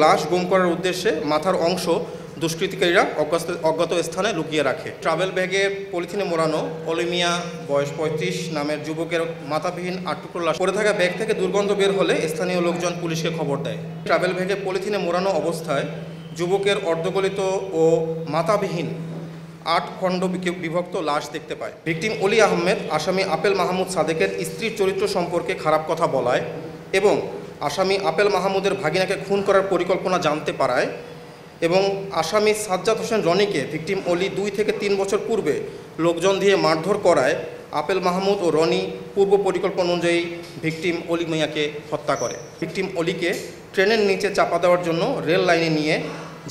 লাশ গুম করার উদ্দেশ্যে মাথার অংশ দুষ্কৃতিকারীরা অজ্ঞাত স্থানে লুকিয়ে রাখে। ট্রাভেল ব্যাগে পলিথিনে মোড়ানো অলিমিয়া বয়স ৩৫ নামের যুবকের মাথাবিহীন ৮ টুকরো লাশ পড়ে থাকা ব্যাগ থেকে দুর্গন্ধ বের হলে স্থানীয় লোকজন পুলিশকে খবর দেয়। ট্রাভেল ব্যাগে পলিথিনে মোড়ানো অবস্থায় যুবকের অর্ধগলিত ও মাথাবিহীন ৮ খণ্ড বিভক্ত লাশ দেখতে পায়। ভিকটিম অলি আহমেদ আসামি আপেল মাহমুদ সাদেকের স্ত্রীর চরিত্র সম্পর্কে খারাপ কথা বলায় এবং আসামি আপেল মাহমুদের ভাগিনাকে খুন করার পরিকল্পনা জানতে পারায় এবং আসামি সাজ্জাদ হোসেন রনিকে ভিকটিম অলি 2 থেকে 3 বছর পূর্বে লোকজন দিয়ে মারধর করায় আপেল মাহমুদ ও রনি পূর্ব পরিকল্পনা অনুযায়ী ভিকটিম অলি মিয়াকে হত্যা করে। ভিকটিম অলিকে ট্রেনের নিচে চাপা দেওয়ার জন্য রেল লাইনে নিয়ে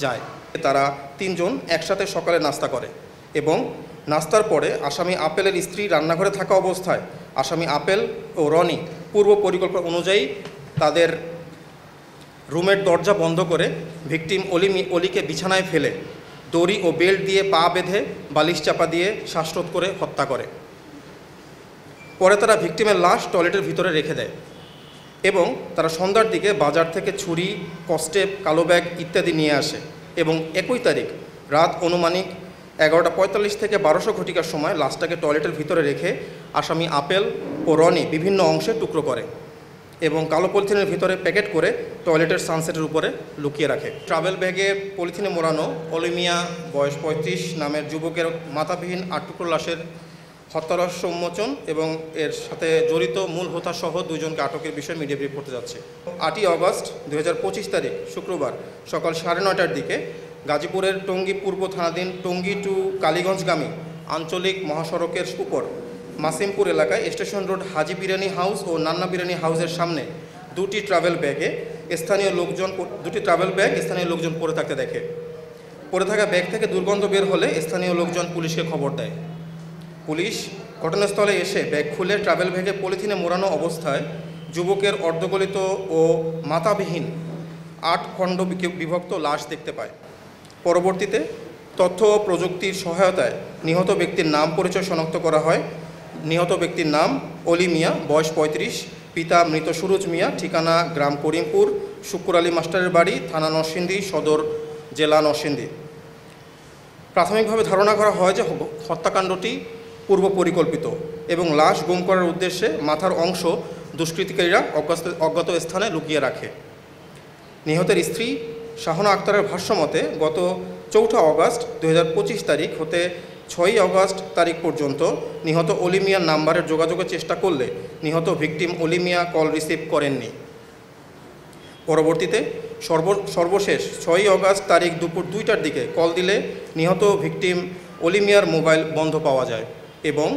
যায়। তারা 3 জন একসাথে সকালে নাস্তা করে এবং নাস্তার পরে আসামি আপেলের স্ত্রী রান্নাঘরে থাকা অবস্থায় আসামি আপেল ও রনি পূর্ব পরিকল্পনা অনুযায়ী তাদের রুমের দরজা বন্ধ করে ভিকটিম অলিকে বিছানায় ফেলে দড়ি ও বেল্ট দিয়ে পা বেঁধে বালিশ চাপা দিয়ে শ্বাসরোধ করে হত্যা করে। পরে তারা ভিকটিমের লাশ টয়লেটের ভিতরে রেখে দেয় এবং তারা সন্ধ্যার দিকে বাজার থেকে ছুরি, কস্টেপ, কালো ব্যাগ ইত্যাদি নিয়ে আসে এবং 21 তারিখ রাত অনুমানিক 11:45 থেকে 1200 ঘটিকার সময় লাশটাকে টয়লেটের ভিতরে রেখে আসামি আপেল ও রনি বিভিন্ন অংশে টুকরো করে এবং কালো পলিথিনের ভিতরে প্যাকেট করে টয়লেটের সানসেটের উপরে লুকিয়ে রাখে। ট্রাভেল ব্যাগে পলিথিনে মোড়ানো অলিমিয়া বয়স 35 নামের যুবকের মাথাবিহীন 8 টুকরো লাশের হত্যারহস্য উন্মোচন এবং এর সাথে জড়িত মূল হোতাসহ 2 জনকে আটকের বিষয়ে মিডিয়া ব্রিফ করতে যাচ্ছে। 8ই অগস্ট 2025 তারিখ শুক্রবার সকাল 9:30টার দিকে গাজীপুরের টঙ্গী পূর্ব থানাধীন টঙ্গী টু কালীগঞ্জগামী আঞ্চলিক মহাসড়কের উপর মাসিমপুর এলাকায় স্টেশন রোড হাজি বিরিয়ানি হাউস ও নান্না বিরিয়ানি হাউসের সামনে দুটি ট্রাভেল ব্যাগ স্থানীয় লোকজন পড়ে থাকতে দেখে। পড়ে থাকা ব্যাগ থেকে দুর্গন্ধ বের হলে স্থানীয় লোকজন পুলিশকে খবর দেয়। পুলিশ ঘটনাস্থলে এসে ব্যাগ খুলে ট্রাভেল ব্যাগে পলিথিনে মোড়ানো অবস্থায় যুবকের অর্ধগলিত ও মাথাবিহীন 8 খণ্ড বিভক্ত লাশ দেখতে পায়। পরবর্তীতে তথ্য ও প্রযুক্তির সহায়তায় নিহত ব্যক্তির নাম পরিচয় শনাক্ত করা হয়। নিহত ব্যক্তির নাম অলি মিয়া, বয়স 35, পিতা মৃত সুরজ মিয়া, ঠিকানা গ্রাম করিমপুর, শুক্কুর আলী মাস্টারের বাড়ি, থানা নরসিংদী, সদর জেলা নরসিংদী। প্রাথমিকভাবে ধারণা করা হয় যে হত্যাকাণ্ডটি পূর্ব পরিকল্পিত এবং লাশ গুম করার উদ্দেশ্যে মাথার অংশ দুষ্কৃতিকারীরা অজ্ঞাত স্থানে লুকিয়ে রাখে। নিহতের স্ত্রী শাহনা আক্তারের ভাষ্যমতে গত 4 অগস্ট 2025 তারিখ হতে 6 অগস্ট তারিখ পর্যন্ত নিহত অলি মিয়ার নাম্বারে যোগাযোগের চেষ্টা করলে নিহত ভিকটিম অলি মিয়া কল রিসিভ করেননি। পরবর্তীতে সর্বশেষ 6 অগস্ট তারিখ দুপুর 2টার দিকে কল দিলে নিহত ভিকটিম অলি মিয়ার মোবাইল বন্ধ পাওয়া যায় এবং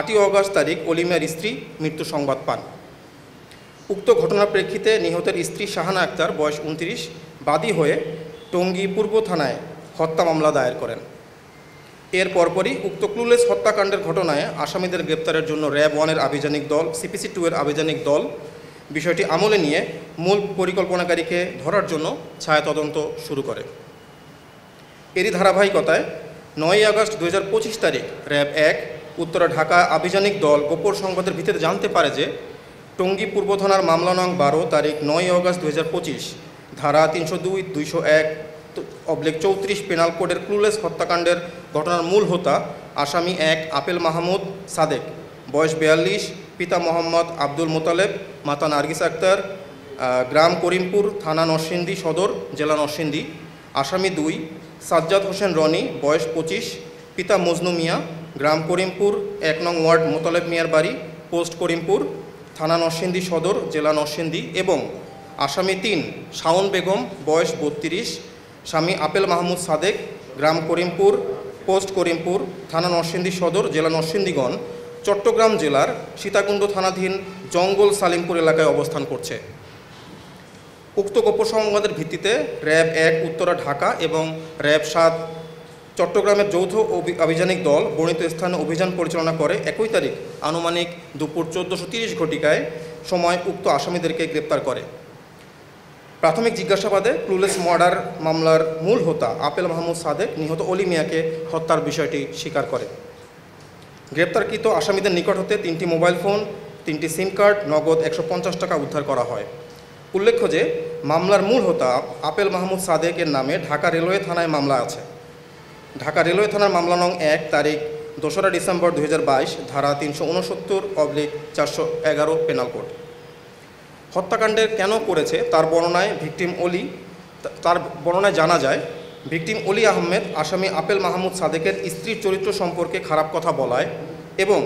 8 অগস্ট তারিখ অলি মিয়ার স্ত্রী মৃত্যু সংবাদ পান। উক্ত ঘটনার প্রেক্ষিতে নিহতের স্ত্রী শাহানা আক্তার বয়স 29 বাদী হয়ে টঙ্গী পূর্ব থানায় হত্যা মামলা দায়ের করেন। এর পরপরই উক্ত ক্লুলেস হত্যাকাণ্ডের ঘটনায় আসামিদের গ্রেপ্তারের জন্য র্যাব 1-এর আভিযানিক দল, CPC 2-এর আভিযানিক দল বিষয়টি আমলে নিয়ে মূল পরিকল্পনাকারীকে ধরার জন্য ছায়া তদন্ত শুরু করে। এরই ধারাবাহিকতায় 9 আগস্ট 2025 তারিখ র্যাব 1 উত্তরা ঢাকা আভিযানিক দল গোপন সংবাদের ভিত্তিতে জানতে পারে যে টঙ্গী পূর্ব থানার মামলা নং 12 তারিখ 9 আগস্ট 2025 ধারা 302, 201/34 পেনাল কোডের ক্লুলেস হত্যাকাণ্ডের ঘটনার মূল হোতা আসামি 1 আপেল মাহমুদ সাদেক, বয়স 42, পিতা মোহাম্মদ আব্দুল মোতালেব, মাতা নার্গিস আক্তার, গ্রাম করিমপুর, থানা নরসিংদী সদর, জেলা নরসিংদী। আসামি 2 সাজ্জাদ হোসেন রনি, বয়স 25, পিতা মজনু মিয়া, গ্রাম করিমপুর, 1 নং ওয়ার্ড মোতালেব মিয়ার বাড়ি, পোস্ট করিমপুর, থানা নরসিংদী সদর, জেলা নরসিংদী। এবং আসামি 3 শাওন বেগম, বয়স 32, স্বামী আপেল মাহমুদ সাদেক, গ্রাম করিমপুর, পোস্ট করিমপুর, থানা নরসিংদী সদর, জেলা নরসিংদীগণ চট্টগ্রাম জেলার সীতাকুণ্ড থানাধীন জঙ্গল সালিমপুর এলাকায় অবস্থান করছে। উক্ত গোপন সংবাদের ভিত্তিতে র্যাব 1 উত্তরা ঢাকা এবং র্যাব 7 চট্টগ্রামের যৌথ আভিযানিক দল বর্ণিত স্থানে অভিযান পরিচালনা করে 21 তারিখ আনুমানিক দুপুর 14:30 ঘটিকায় সময় উক্ত আসামিদেরকে গ্রেপ্তার করে। প্রাথমিক জিজ্ঞাসাবাদে ক্লুলেস মার্ডার মামলার মূল হোতা আপেল মাহমুদ সাদেক নিহত অলি মিয়াকে হত্যার বিষয়টি স্বীকার করে। গ্রেপ্তারকৃত আসামিদের নিকট হতে 3টি মোবাইল ফোন, 3টি সিম কার্ড, নগদ 150 টাকা উদ্ধার করা হয়। উল্লেখ্য যে মামলার মূল হোতা আপেল মাহমুদ সাদেকের নামে ঢাকা রেলওয়ে থানায় মামলা আছে। ঢাকা রেলওয়ে থানার মামলা নং 1 তারিখ 2রা ডিসেম্বর 2022, ধারা 369/411 পেনাল কোড। হত্যাকাণ্ডের কেন করেছে তার বর্ণনায় জানা যায়, ভিকটিম অলি আহমেদ আসামি আপেল মাহমুদ সাদেকের স্ত্রীর চরিত্র সম্পর্কে খারাপ কথা বলায় এবং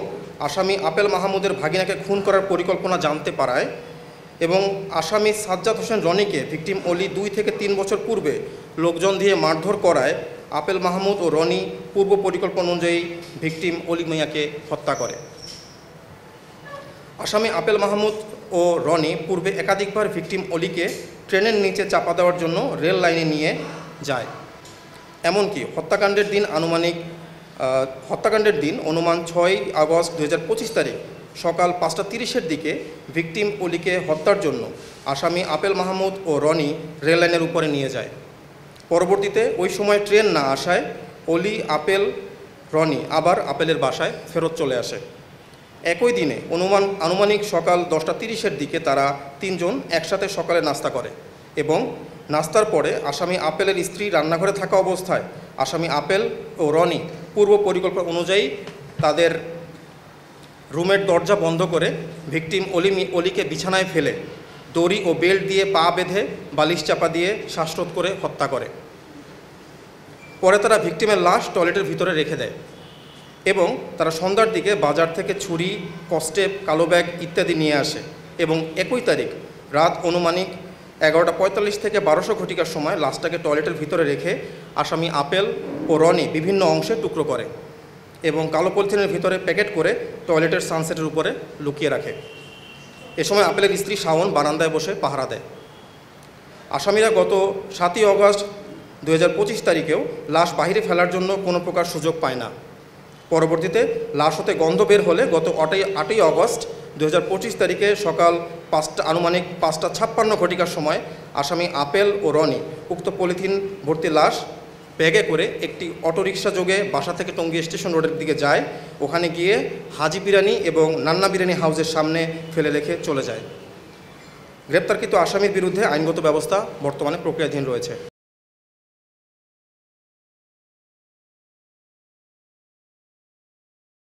আসামি আপেল মাহমুদের ভাগিনাকে খুন করার পরিকল্পনা জানতে পারায় এবং আসামি সাজ্জাদ হোসেন রনিকে ভিকটিম অলি 2 থেকে 3 বছর পূর্বে লোকজন দিয়ে মারধর করায় আপেল মাহমুদ ও রনি পূর্ব পরিকল্পনা অনুযায়ী ভিকটিম অলি মিয়াকে হত্যা করে। আসামি আপেল মাহমুদ ও রনি পূর্বে একাধিকবার ভিকটিম অলিকে ট্রেনের নিচে চাপা দেওয়ার জন্য রেল লাইনে নিয়ে যায়। এমনকি হত্যাকাণ্ডের দিন অনুমান 6 আগস্ট 2025 তারিখ সকাল 5:30-এর দিকে ভিকটিম অলিকে হত্যার জন্য আসামি আপেল মাহমুদ ও রনি রেল লাইনের উপরে নিয়ে যায়। পরবর্তীতে ওই সময় ট্রেন না আসায় অলি, আপেল, রনি আবার আপেলের বাসায় ফেরত চলে আসে। একই দিনে আনুমানিক সকাল 10:30-এর দিকে তারা 3 জন একসাথে সকালে নাস্তা করে এবং নাস্তার পরে আসামি আপেলের স্ত্রী রান্নাঘরে থাকা অবস্থায় আসামি আপেল ও রনি পূর্ব পরিকল্পনা অনুযায়ী তাদের রুমের দরজা বন্ধ করে ভিকটিম অলিকে বিছানায় ফেলে দড়ি ও বেল্ট দিয়ে পা বেঁধে বালিশ চাপা দিয়ে শ্বাসরোধ করে হত্যা করে। পরে তারা ভিকটিমের লাশ টয়লেটের ভিতরে রেখে দেয় এবং তারা সন্ধ্যার দিকে বাজার থেকে ছুরি, কস্টেপ, কালো ব্যাগ ইত্যাদি নিয়ে আসে এবং 21 তারিখ রাত অনুমানিক 11:45 থেকে 1200 ঘটিকার সময় লাশটাকে টয়লেটের ভিতরে রেখে আসামি আপেল ও রনি বিভিন্ন অংশে টুকরো করে এবং কালো পলিথিনের ভিতরে প্যাকেট করে টয়লেটের সানসেটের উপরে লুকিয়ে রাখে। এ সময় আপেলের স্ত্রী শাওন বারান্দায় বসে পাহারা দেয়। আসামিরা গত 7 আগস্ট 2025 তারিখেও লাশ বাহিরে ফেলার জন্য কোনো প্রকার সুযোগ পায় না। পরবর্তীতে লাশ হতে গন্ধ বের হলে গত 8 আগস্ট 2025 তারিখে সকাল আনুমানিক 5:56 ঘটিকার সময় আসামি আপেল ও রনি উক্ত পলিথিন ভর্তি লাশ ব্যাগে করে একটি অটোরিকশা যোগে বাসা থেকে টঙ্গী স্টেশন রোডের দিকে যায়। ওখানে গিয়ে হাজি বিরিয়ানি এবং নান্না বিরিয়ানি হাউসের সামনে ফেলে রেখে চলে যায়। গ্রেপ্তারকৃত আসামির বিরুদ্ধে আইনগত ব্যবস্থা বর্তমানে প্রক্রিয়াধীন রয়েছে।